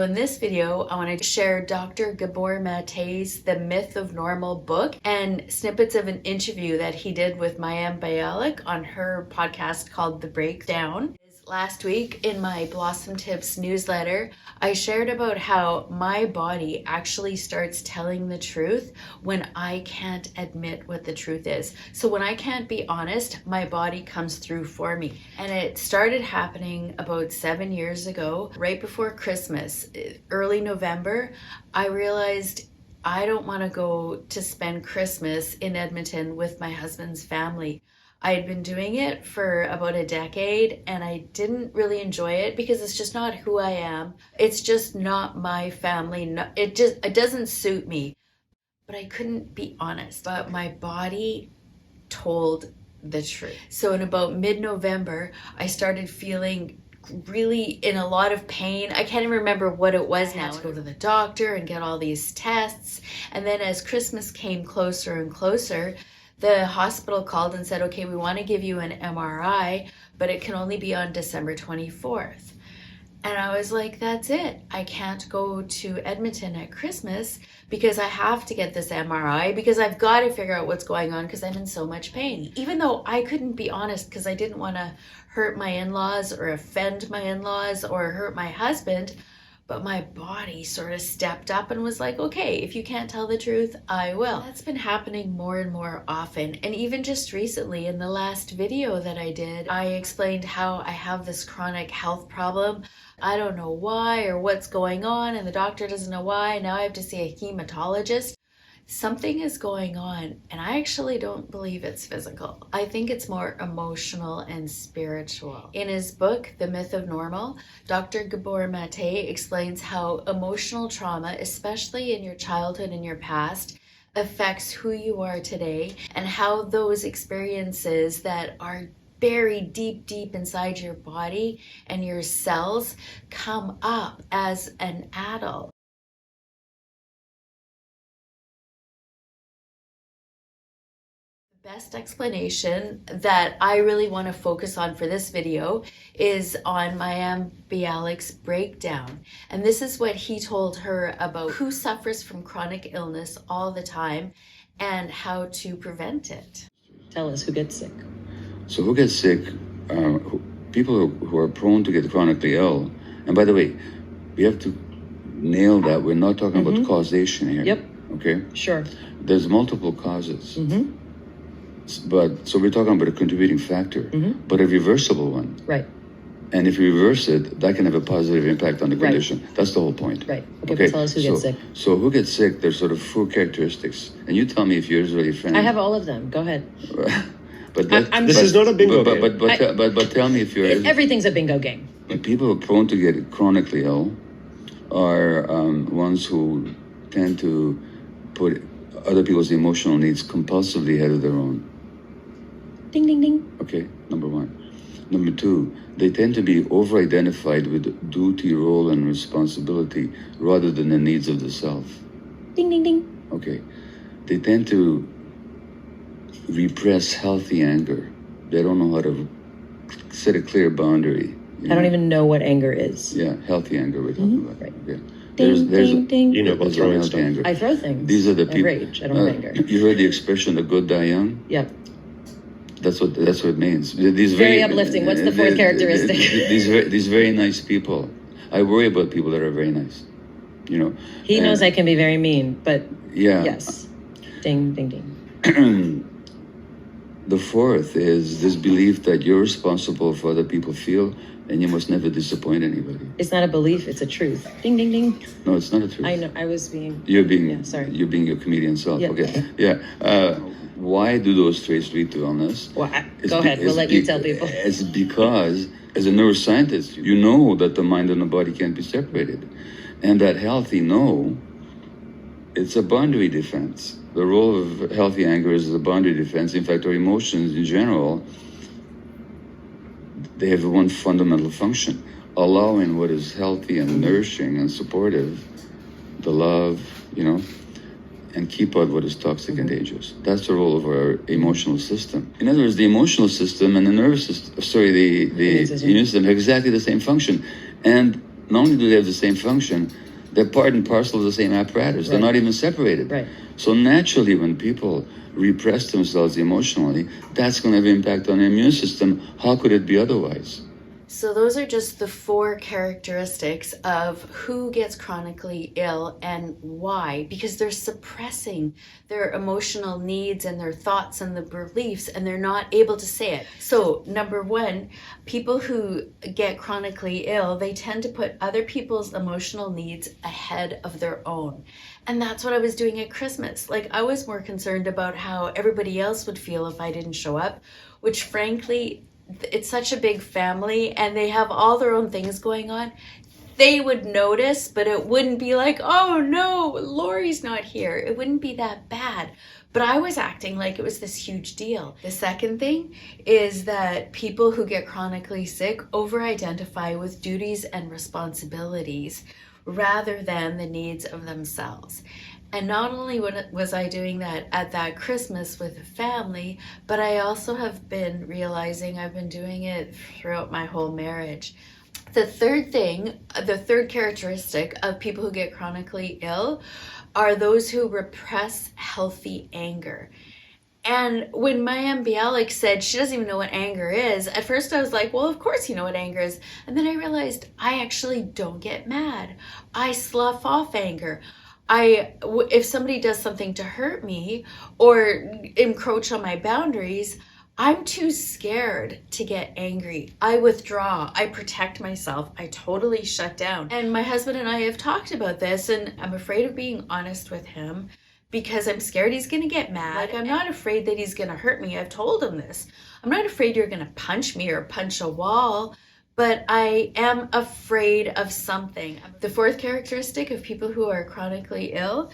In this video, I want to share Dr. Gabor Mate's The Myth of Normal book and snippets of an interview that he did with Mayim Bialik on her podcast called The Breakdown. Last week in my Blossom Tips newsletter, I shared about how my body actually starts telling the truth when I can't admit what the truth is. So when I can't be honest, my body comes through for me. And it started happening about 7 years ago, right before Christmas, early November. I realized I don't want to go to spend Christmas in Edmonton with my husband's family. I had been doing it for about a decade and I didn't really enjoy it because it's just not who I am. It's just not my family. It doesn't suit me. But I couldn't be honest. But my body told the truth. So in about mid-November, I started feeling really in a lot of pain. I can't even remember what it was now. I had to go to the doctor and get all these tests. And then as Christmas came closer and closer, the hospital called and said, okay, we want to give you an MRI, but it can only be on December 24th. And I was like, that's it. I can't go to Edmonton at Christmas because I have to get this MRI because I've got to figure out what's going on because I'm in so much pain. Even though I couldn't be honest because I didn't want to hurt my in-laws or offend my in-laws or hurt my husband, but my body sort of stepped up and was like, okay, if you can't tell the truth, I will. That's been happening more and more often. And even just recently in the last video that I did, I explained how I have this chronic health problem. I don't know why or what's going on, and the doctor doesn't know why. Now I have to see a hematologist. Something is going on, and I actually don't believe it's physical. I think it's more emotional and spiritual. In his book, The Myth of Normal, Dr. Gabor Mate explains how emotional trauma, especially in your childhood and your past, affects who you are today, and how those experiences that are buried deep inside your body and your cells come up as an adult. Best explanation that I really want to focus on for this video is on Mayim Bialik's breakdown. And this is what he told her about who suffers from chronic illness all the time and how to prevent it. Tell us who gets sick. So who gets sick? People who are prone to get chronically ill. And by the way, we have to nail that. We're not talking about causation here. Yep. Okay? Sure. There's multiple causes. But so we're talking about a contributing factor, but a reversible one. Right. And if you reverse it, that can have a positive impact on the condition. That's the whole point. Right. Okay. Tell us who gets sick. So who gets sick? There's sort of four characteristics, and you tell me if yours really friend. I have all of them. Go ahead. This is not a bingo game. But tell me if yours. Everything's a bingo game. People who are prone to get chronically ill are ones who tend to put other people's emotional needs compulsively ahead of their own. Ding, ding, ding. Okay, number one. Number two, they tend to be over-identified with duty, role, and responsibility rather than the needs of the self. Ding, ding, ding. Okay. They tend to repress healthy anger. They don't know how to set a clear boundary. I don't even know what anger is. Yeah, healthy anger we're talking about. Right. Okay. Ding, ding. You know about throwing stuff. Anger. I throw things. These are the people. I rage. I don't have anger. You heard the expression, the good die young? Yep. That's what it means. These very uplifting. What's the fourth characteristic? These very nice people. I worry about people that are very nice. You know. He knows I can be very mean, but yeah. Yes. Ding, ding, ding. The fourth is this belief that you're responsible for other people feel, and you must never disappoint anybody. It's not a belief; it's a truth. Ding, ding, ding. No, it's not a truth. I know. I was being. You're being. Yeah, sorry. You're being your comedian self. Yeah. Okay. Yeah. Why do those traits lead to illness? Well, go ahead. We'll let you tell people. It's because, as a neuroscientist, you know that the mind and the body can't be separated. And that healthy it's a boundary defense. The role of healthy anger is a boundary defense. In fact, our emotions in general, they have one fundamental function, allowing what is healthy and nourishing and supportive, the love, and keep out what is toxic and dangerous. That's the role of our emotional system. In other words, the emotional system and the nervous system, the immune system have exactly the same function. And not only do they have the same function, they're part and parcel of the same apparatus. They're not even separated. Right. So naturally, when people repress themselves emotionally, that's going to have an impact on the immune system. How could it be otherwise? So those are just the 4 characteristics of who gets chronically ill and why, because they're suppressing their emotional needs and their thoughts and the beliefs, and they're not able to say it. So number 1, people who get chronically ill, they tend to put other people's emotional needs ahead of their own. And that's what I was doing at Christmas. Like, I was more concerned about how everybody else would feel if I didn't show up, which frankly, it's such a big family and they have all their own things going on. They would notice, but it wouldn't be like, oh no, Lori's not here. It wouldn't be that bad. But I was acting like it was this huge deal. The second thing is that people who get chronically sick over-identify with duties and responsibilities rather than the needs of themselves. And not only was I doing that at that Christmas with the family, but I also have been realizing I've been doing it throughout my whole marriage. The third characteristic of people who get chronically ill are those who repress healthy anger. And when Mayim Bialik said she doesn't even know what anger is, at first I was like, well, of course you know what anger is. And then I realized I actually don't get mad. I slough off anger. If somebody does something to hurt me or encroach on my boundaries, I'm too scared to get angry. I withdraw. I protect myself. I totally shut down. And my husband and I have talked about this, and I'm afraid of being honest with him because I'm scared he's going to get mad. Like, I'm not afraid that he's going to hurt me. I've told him this. I'm not afraid you're going to punch me or punch a wall, but I am afraid of something. The 4th characteristic of people who are chronically ill,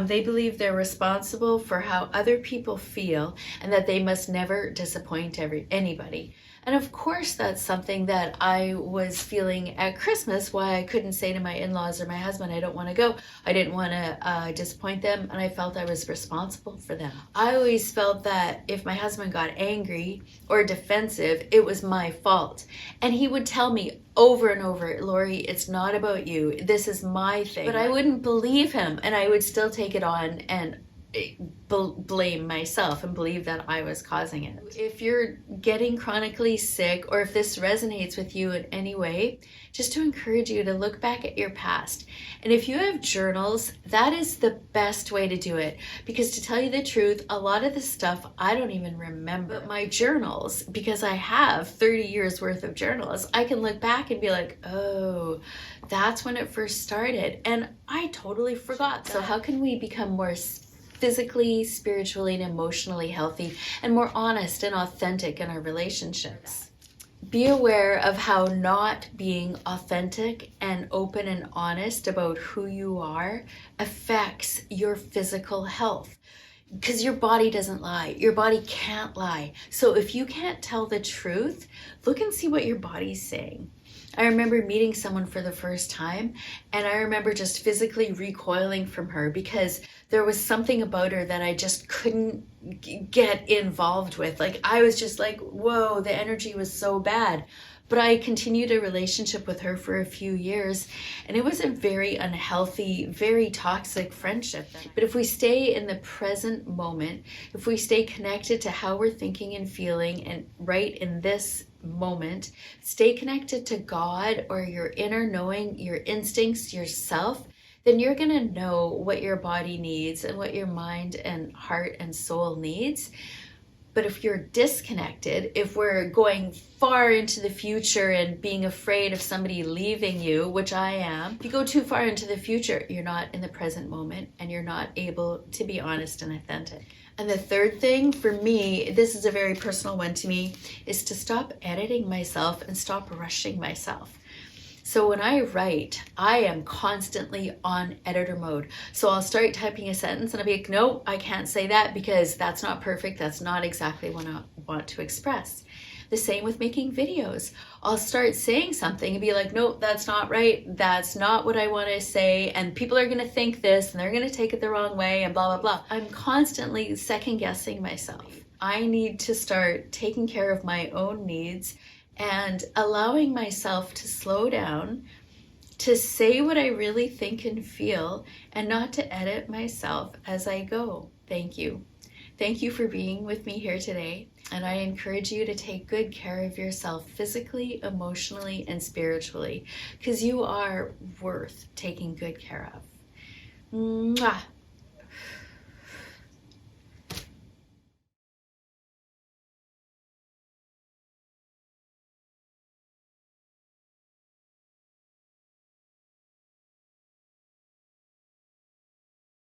they believe they're responsible for how other people feel and that they must never disappoint anybody. And of course, that's something that I was feeling at Christmas, why I couldn't say to my in-laws or my husband, I don't want to go. I didn't want to disappoint them, and I felt I was responsible for them. I always felt that if my husband got angry or defensive, it was my fault. And he would tell me over and over, Lori, it's not about you. This is my thing. But I wouldn't believe him, and I would still take it on and blame myself and believe that I was causing it. If you're getting chronically sick, or if this resonates with you in any way, just to encourage you to look back at your past. And if you have journals, that is the best way to do it, because to tell you the truth, a lot of the stuff I don't even remember. But my journals, because I have 30 years worth of journals, I can look back and be like, oh, that's when it first started, and I totally forgot. So how can we become more physically, spiritually, and emotionally healthy and more honest and authentic in our relationships? Be aware of how not being authentic and open and honest about who you are affects your physical health. Because your body doesn't lie. Your body can't lie. So if you can't tell the truth, look and see what your body's saying. I remember meeting someone for the first time, and I remember just physically recoiling from her because there was something about her that I just couldn't get involved with. Like, I was just like, whoa, the energy was so bad. But I continued a relationship with her for a few years, and it was a very unhealthy, very toxic friendship. But if we stay in the present moment, if we stay connected to how we're thinking and feeling, and right in this moment, stay connected to God or your inner knowing, your instincts, yourself, then you're going to know what your body needs and what your mind and heart and soul needs. But if you're disconnected, if we're going far into the future and being afraid of somebody leaving you, which I am, if you go too far into the future, you're not in the present moment and you're not able to be honest and authentic. And the third thing for me, this is a very personal one to me, is to stop editing myself and stop rushing myself. So when I write, I am constantly on editor mode. So I'll start typing a sentence and I'll be like, no, I can't say that because that's not perfect. That's not exactly what I want to express. The same with making videos. I'll start saying something and be like, no, that's not right. That's not what I want to say. And people are going to think this and they're going to take it the wrong way and blah, blah, blah. I'm constantly second guessing myself. I need to start taking care of my own needs and allowing myself to slow down to say what I really think and feel, and not to edit myself as I go. Thank you. Thank you for being with me here today, and I encourage you to take good care of yourself physically, emotionally, and spiritually, because you are worth taking good care of. Mwah.